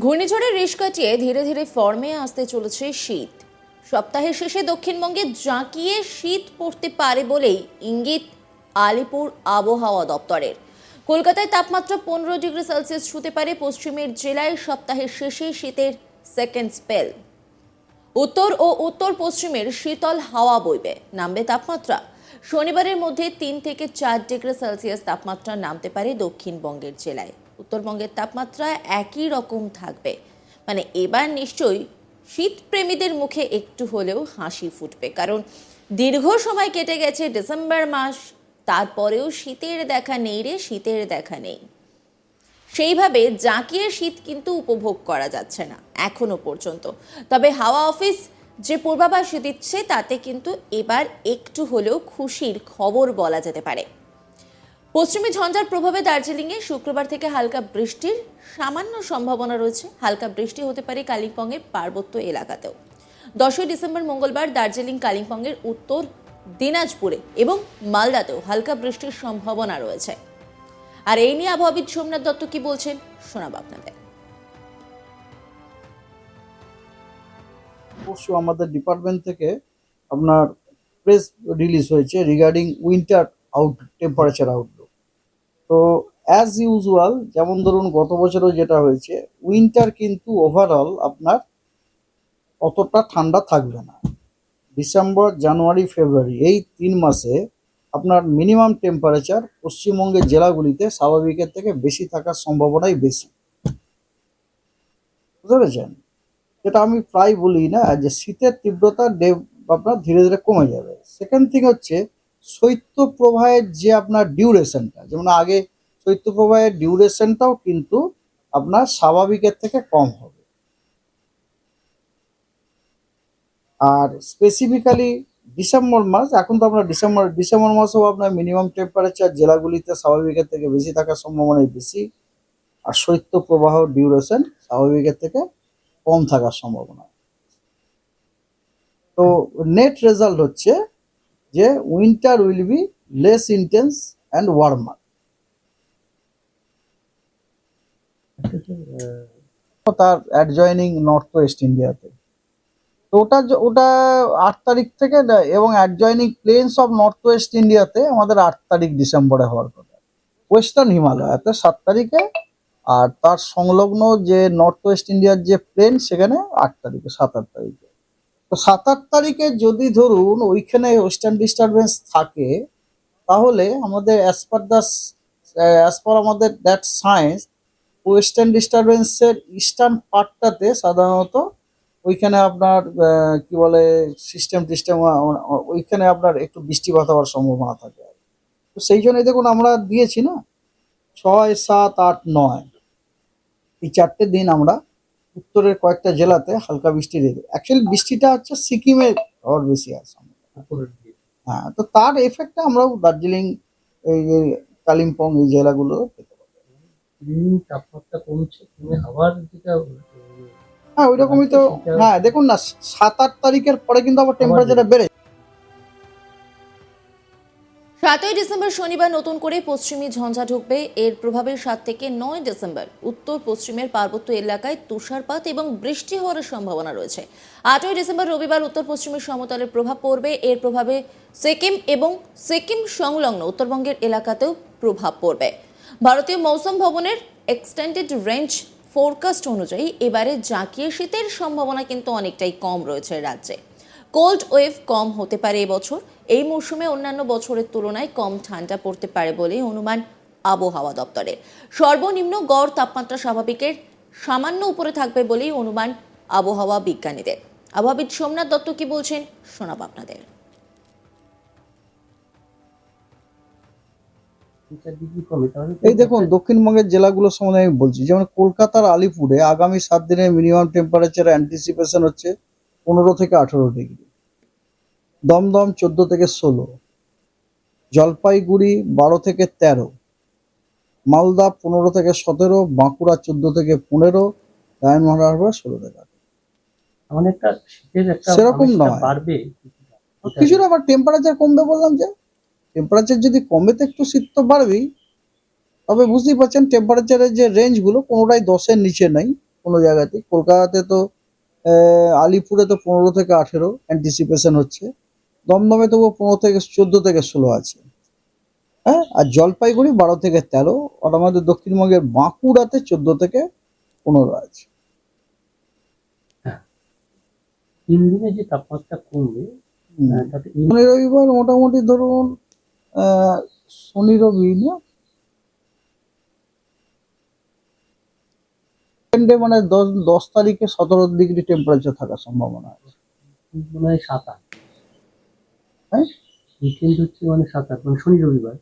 ঘূর্ণিঝড়ের রেশ কাটিয়ে ধীরে ধীরে ফর্মে আসতে চলেছে শীত। সপ্তাহের শেষে দক্ষিণবঙ্গে জাঁকিয়ে শীত পড়তে পারে বলেই ইঙ্গিত আলিপুর আবহাওয়া দপ্তরের। কলকাতায় তাপমাত্রা 15 ডিগ্রি সেলসিয়াস ছুঁতে পারে পশ্চিমের জেলায় সপ্তাহের শেষে শীতের সেকেন্ড স্পেল। উত্তর ও উত্তর পশ্চিমের শীতল হাওয়া বইবে, নামবে তাপমাত্রা। শনিবারের মধ্যে 3 থেকে 4 ডিগ্রি সেলসিয়াস তাপমাত্রা নামতে পারে দক্ষিণবঙ্গের জেলায়। উত্তরবঙ্গের তাপমাত্রা একই রকম থাকবে। মানে এবার নিশ্চয়ই শীতপ্রেমীদের মুখে একটু হলেও হাসি ফুটবে, কারণ দীর্ঘ সময় কেটে গেছে ডিসেম্বর মাস, তারপরেও শীতের দেখা নেই রে, শীতের দেখা নেই। সেইভাবে জাঁকিয়ে শীত কিন্তু উপভোগ করা যাচ্ছে না এখনো পর্যন্ত। তবে হাওয়া অফিস যে পূর্বাভাস দিচ্ছে তাতে কিন্তু এবার একটু হলেও খুশির খবর বলা যেতে পারে। পশ্চিমী ঝঞ্ঝার প্রভাবে দার্জিলিংয়ে শুক্রবার থেকে হালকা বৃষ্টির সামান্য সম্ভাবনা রয়েছে। হালকা বৃষ্টি হতে পারে কালিম্পংয়ের পার্বত্য এলাকাতেও। 10 ডিসেম্বর মঙ্গলবার দার্জিলিং, কালিম্পংয়ের উত্তর দিনাজপুরে এবং মালদাতেও হালকা বৃষ্টির সম্ভাবনা রয়েছে। আর এই নিয়ে আবহাওয়াবিদ সোমনাথ দত্ত কি বলছেন শোনাবো আপনাদের। অবশ্য আমাদের ডিপার্টমেন্ট থেকে আপনার প্রেস রিলিজ হয়েছে রিগার্ডিং উইন্টার টেম্পারেচার আউটলুক। তো অ্যাজ ইউজুয়াল, যেমন ধরুন গত বছরও যেটা হয়েছে, উইন্টার কিন্তু ওভারঅল আপনার অতটা ঠান্ডা থাকবে না। ডিসেম্বর, জানুয়ারি, ফেব্রুয়ারি এই 3 মাসে আপনার মিনিমাম টেম্পারেচার পশ্চিমবঙ্গের জেলাগুলিতে স্বাভাবিকের থেকে বেশি থাকার সম্ভাবনাই বেশি। বুঝতে পেরেছেন? যেটা আমি প্রায় বলি না, যে শীতের তীব্রতা আপনার ধীরে ধীরে কমে যাবে। সেকেন্ড থিং হচ্ছে শৈত্যপ্রবাহের যে আপনার ডিউরেশনটা, যেমন আগে শৈত্যপ্রবাহের ডিউরেশনটাও কিন্তু আপনার স্বাভাবিকের থেকে কম হবে। আর স্পেসিফিক্যালি ডিসেম্বর মাস, এখন তো আপনার ডিসেম্বর মাসেও আপনার মিনিমাম টেম্পারেচার জেলাগুলিতে স্বাভাবিকের থেকে বেশি থাকার সম্ভাবনাই বেশি। আর শৈত্যপ্রবাহ ডিউরেশন স্বাভাবিকের থেকে কম থাকার সম্ভাবনা। তো নেট রেজাল্ট হচ্ছে যে winter will be less intense and warmer. তার অ্যাডজয়নিং নর্থ ওয়েস্ট ইন্ডিয়াতে, তো ওটা 8 তারিখ থেকে এবং adjoining planes of north West ইন্ডিয়াতে আমাদের 8 তারিখ ডিসেম্বরে হওয়ার কথা। ওয়েস্টার্ন হিমালয়াতে 7 তারিখে, আর তার সংলগ্ন যে নর্থ ওয়েস্ট ইন্ডিয়ার যে প্লেন সেখানে 8 তারিখে, 7-8 তারিখে। তো 7-8 তারিখে যদি ধরুন ওইখানে ওয়েস্টার্ন ডিস্টারবেন্স থাকে, তাহলে আমাদের অ্যাজ পার আমাদের দ্যাট সায়েন্স, ওয়েস্টার্ন ডিস্টারবেন্সের ইস্টার্ন পার্টটাতে সাধারণত ওইখানে আপনার কি বলে টিস্টেম ওইখানে আপনার একটু বৃষ্টিপাত হওয়ার সম্ভাবনা থাকে। তো সেই জন্যই দেখুন আমরা দিয়েছি না 6, 7, 8, 9 এই 4টে দিন আমরা উত্তরের কয়েকটা জেলাতে হালকা বৃষ্টি রেখে। অ্যাকচুয়ালি বৃষ্টিটা হচ্ছে সিকিমে আবার বেশি আছে। হ্যাঁ, তো তার এফেক্টটা আমরাও দার্জিলিং, এই কালিম্পং এই জেলাগুলো পেতে পারি। তাপমাত্রা কমছে, আবার যেটা হ্যাঁ ওইরকমই তো। হ্যাঁ দেখুন না, 7-8 তারিখের পরে কিন্তু আবার টেম্পারেচারটা বেড়ে। 7 ডিসেম্বর শনিবার নতুন করে পশ্চিমী ঝঞ্ঝা ঢুকবে। এর প্রভাবে 7 থেকে 9 ডিসেম্বর উত্তর পশ্চিমের পার্বত্য এলাকায় তুষারপাত এবং বৃষ্টি হওয়ার সম্ভাবনা রয়েছে। 8 ডিসেম্বর রবিবার উত্তর পশ্চিমের সমতলের প্রভাব পড়বে। এর প্রভাবে সিকিম এবং সিকিম সংলগ্ন উত্তরবঙ্গের এলাকাতেও প্রভাব পড়বে। ভারতীয় মৌসুম ভবনের এক্সটেন্ডেড রেঞ্জ ফোরকাস্ট অনুযায়ী এবারে জাঁকিয়ে শীতের সম্ভাবনা কিন্তু অনেকটাই কম রয়েছে রাজ্যে। কোল্ড ওয়েভ কম হতে পারে এবছর। এই মৌসুমে অন্যান্য বছরের তুলনায় কম ঠান্ডা পড়তে পারে বলে অনুমান আবহাওয়া দপ্তরের। সর্বনিম্ন গড় তাপমাত্রা স্বাভাবিকের সামান্য উপরে থাকবে বলেই অনুমান আবহাওয়া বিজ্ঞানীদের। আবহাওয়াবিদ সোমনাথ দত্ত কি বলছেন শোনাবো আপনাদের। এই দেখুন দক্ষিণবঙ্গের জেলাগুলো সম্বন্ধে আমি বলছি, যেমন কলকাতার আলিপুরে আগামী 7 দিনের মিনিমাম টেম্পারেচার অ্যান্টিসিপেশন হচ্ছে 15 থেকে 18 ডিগ্রি, দমদম 14 থেকে 16, জলপাইগুড়ি 12 থেকে 13, মালদা 15 থেকে 17, বাঁকুড়া 14 থেকে 15, ডায়মন্ড হারবার 16 থেকে 18। অনেকটা শীতের একটা সেরকম নয়, বাড়বে কিছুটা আবার টেম্পারেচার কমবে। বললাম যে টেম্পারেচার যদি কমে তো একটু শীত তো বাড়বেই। তবে বুঝতেই পারছেন টেম্পারেচারের যে রেঞ্জগুলো কোনোটাই 10-এর নিচে নেই, কোনো জায়গাতেই। কলকাতাতে তো আলিপুরে তো 15 থেকে 18 অ্যান্টিসিপেশন হচ্ছে। দমদমে তবু 15 থেকে 14 থেকে 16 আছে। হ্যাঁ, আর জলপাইগুড়ি 12 থেকে 13, আর আমাদের দক্ষিণবঙ্গের বাঁকুড়াতে 14 থেকে 15 আছে। 3 দিনে যে তাপমাত্রা কমবে, হুম। তাতে শনি রবিবার মোটামুটি ধরুন শনি রবি না মানে 10 তারিখে 17 ডিগ্রি টেম্পারেচার থাকার সম্ভাবনা আছে। মনে হয় 7-8, হ্যাঁ, উইকেন্ড হচ্ছে মানে 7-8, মানে শনি রবিবার।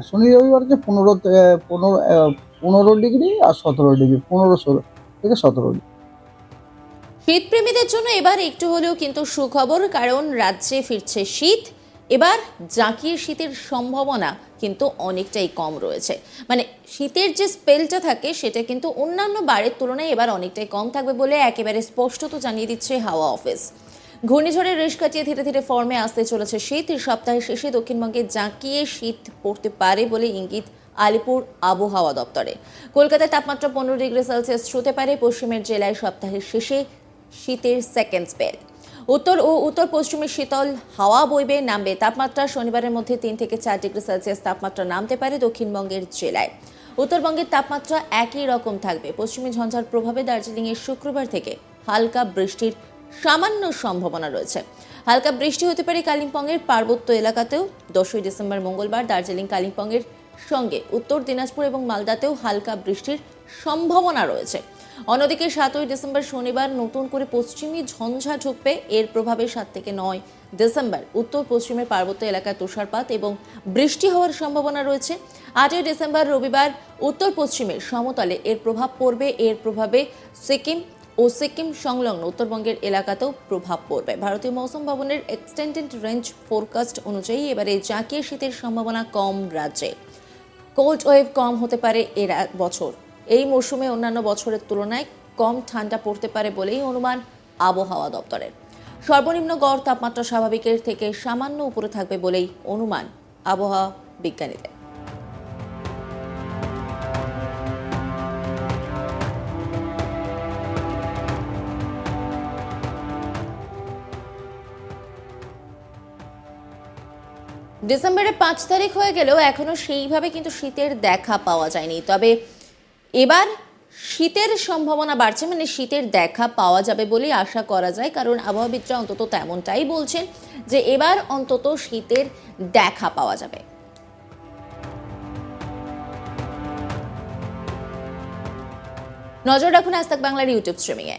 শনি রবিবার যে 15 ডিগ্রি আর 17 ডিগ্রি, 15-16 থেকে 17 ডিগ্রি। শীতপ্রেমীদের জন্য এবার একটু হলেও কিন্তু সুখবর, কারণ রাজ্যে ফিরছে শীত। এবার জাঁকিয়ে শীতের সম্ভাবনা কিন্তু অনেকটাই কম রয়েছে। মানে শীতের যে স্পেলটা থাকে সেটা কিন্তু অন্যান্য বারের তুলনায় এবার অনেকটাই কম থাকবে বলে একেবারে স্পষ্টত জানিয়ে দিচ্ছে হাওয়া অফিস। ঘূর্ণিঝড়ের রেশ কাটিয়ে ধীরে ধীরে ফর্মে আসতে চলেছে শীত। সপ্তাহের শেষে দক্ষিণবঙ্গে জাঁকিয়ে শীত পড়তে পারে বলে ইঙ্গিত আলিপুর আবহাওয়া দপ্তরে। কলকাতায় তাপমাত্রা 15 ডিগ্রি সেলসিয়াস ছুঁতে পারে। পশ্চিমের জেলায় সপ্তাহের শেষে শীতের সেকেন্ড স্পেল। উত্তর ও উত্তর পশ্চিমে শীতল হাওয়া বইবে, নামবে তাপমাত্রা। শনিবারের মধ্যে 3 থেকে 4 ডিগ্রি সেলসিয়াস তাপমাত্রা নামতে পারে দক্ষিণবঙ্গের জেলায়। উত্তরবঙ্গের তাপমাত্রা একই রকম থাকবে। পশ্চিমী ঝঞ্ঝার প্রভাবে দার্জিলিংয়ে শুক্রবার থেকে হালকা বৃষ্টির সামান্য সম্ভাবনা রয়েছে। হালকা বৃষ্টি হতে পারে কালিম্পংয়ের পার্বত্য এলাকাতেও। 10ই ডিসেম্বর মঙ্গলবার দার্জিলিং কালিম্পংয়ের সঙ্গে উত্তর দিনাজপুর এবং মালদাতেও হালকা বৃষ্টির সম্ভাবনা রয়েছে। অন্যদিকে 7ই ডিসেম্বর শনিবার নতুন করে পশ্চিমী ঝঞ্ঝা ঢুকবে। এর প্রভাবে 7 থেকে 9 ডিসেম্বর উত্তর পশ্চিমের পার্বত্য এলাকায় তুষারপাত এবং বৃষ্টি হওয়ার সম্ভাবনা রয়েছে। 8ই ডিসেম্বর রবিবার উত্তর পশ্চিমের সমতলে এর প্রভাব পড়বে। এর প্রভাবে সিকিম ও সিকিম সংলগ্ন উত্তরবঙ্গের এলাকাতেও প্রভাব পড়বে। ভারতীয় মৌসুম ভবনের এক্সটেন্ডেড রেঞ্জ ফোরকাস্ট অনুযায়ী এবারে জাঁকিয়ে শীতের সম্ভাবনা কম রাজ্যে। কোল্ড ওয়েভ কম হতে পারে এর বছর। এই মৌসুমে অন্যান্য বছরের তুলনায় কম ঠান্ডা পড়তে পারে বলেই অনুমান আবহাওয়া দপ্তরের। সর্বনিম্ন গড় তাপমাত্রা স্বাভাবিকের থেকে সামান্য উপরে থাকবে বলেই অনুমান আবহাওয়া বিজ্ঞানীদের। ডিসেম্বরের 5 তারিখ হয়ে গেলেও এখনো সেইভাবে কিন্তু শীতের দেখা পাওয়া যায়নি। তবে এবার শীতের সম্ভাবনা বাড়ছে, মানে শীতের দেখা পাওয়া যাবে বলেই আশা করা যায়, কারণ আবহাওয়াবিদরা অন্তত তেমনটাই বলছেন যে এবার অন্তত শীতের দেখা পাওয়া যাবে। নজর রাখুন আজ তাক বাংলার ইউটিউব স্ট্রিমিংয়ে।